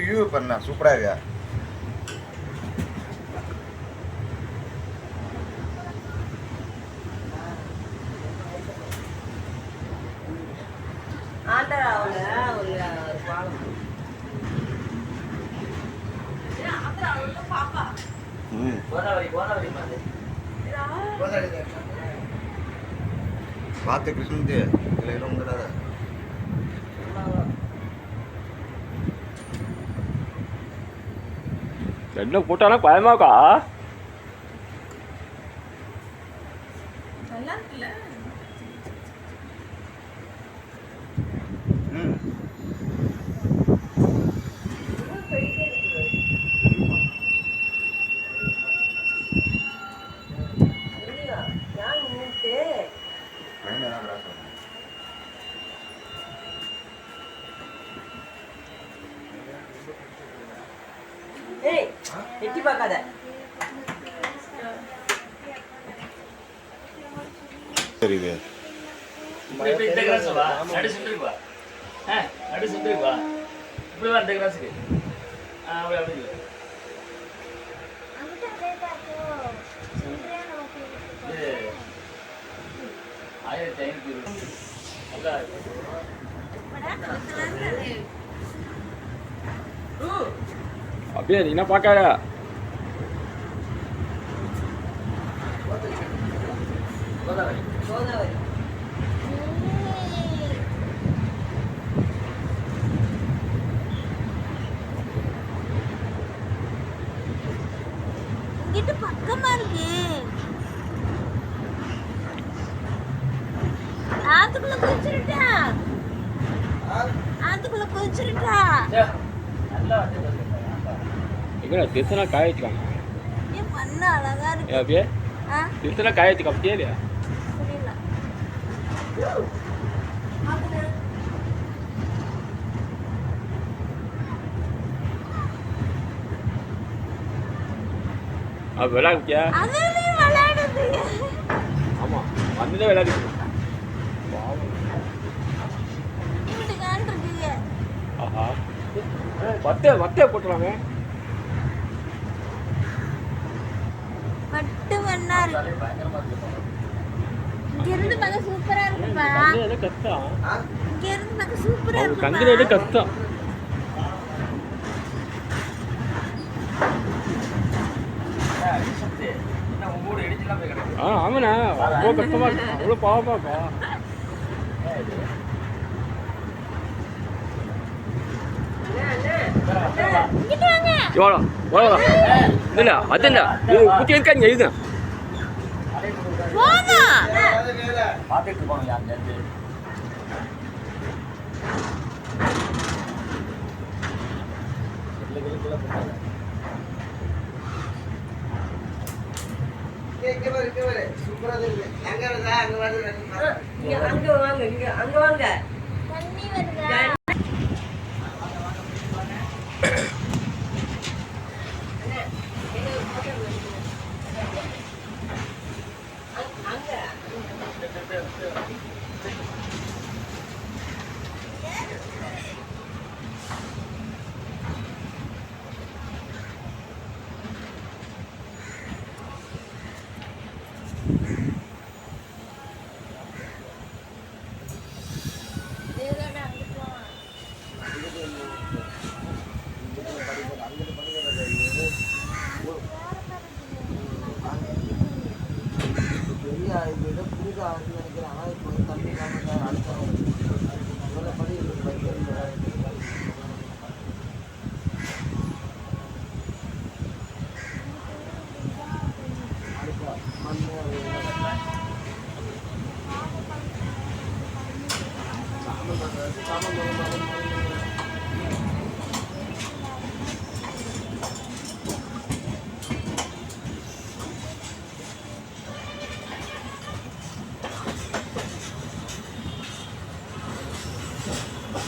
View பண்ண சூப்பராக இருக்கா. பார்த்து கிருஷ்ணனுக்கு இதில் எதுவும் கிடையாது. என்ன போட்டாலும் பயமாக்கா. எட்டி பார்க்காத. தெரியுது. இந்த கிராஸ் வா, நடு சென்டருக்கு வா. நடு சென்டருக்கு வா. இப்படி வா இந்த கிராஸ்க்கு. அப்படி அப்படி இல்ல. இது 1500 அதான். அப்படியே நீ என்ன பார்க்காத. கோதாவரி இங்கிட்ட பக்கமா இருக்கு. ஆத்துக்குள்ள குதிச்சிருட்டா. ஆத்துக்குள்ள குதிச்சிருட்டா. நல்லா வந்து எங்கடா திருத்தனா காய வச்சுக்காங்க. ஏன் பண்ண அழகா இருக்கு. அப்படியே திருத்தனா காய வச்சுக்க அப்படியே இல்லையா. புரியல. அப்போ விளையாடுச்சியா. அதுலயும் விளையாடுது. ஆமாம் வந்துதான் விளையாடு. இப்படி காண்ட்ருக்கீங்க. ஆஹா வத்தையை போட்டுருவாங்க. பட்டு மண்ணா இருக்கு. பயங்கரமா இருக்கு. இங்க இருந்து பார்க்க சூப்பரா இருக்குப்பா. கஷ்டம். இங்க இருந்து பார்க்க சூப்பரா இருக்கு. கங்கிரேடு கஷ்டம். என்ன உங்க கூட இடிச்சுலாம் போய் கிடக்கு. ஆமாண்ணா அவ்வளோ கஷ்டமா இருக்கு. அவ்வளோ பாவமாப்பா. எவ்வளோ எவ்வளோ இல்ல அது இல்லை குட்டி இருக்காங்க இது பார்த்துட்டு போனோம் யார் அங்க வாங்க. தண்ணி வருதா? சாமன்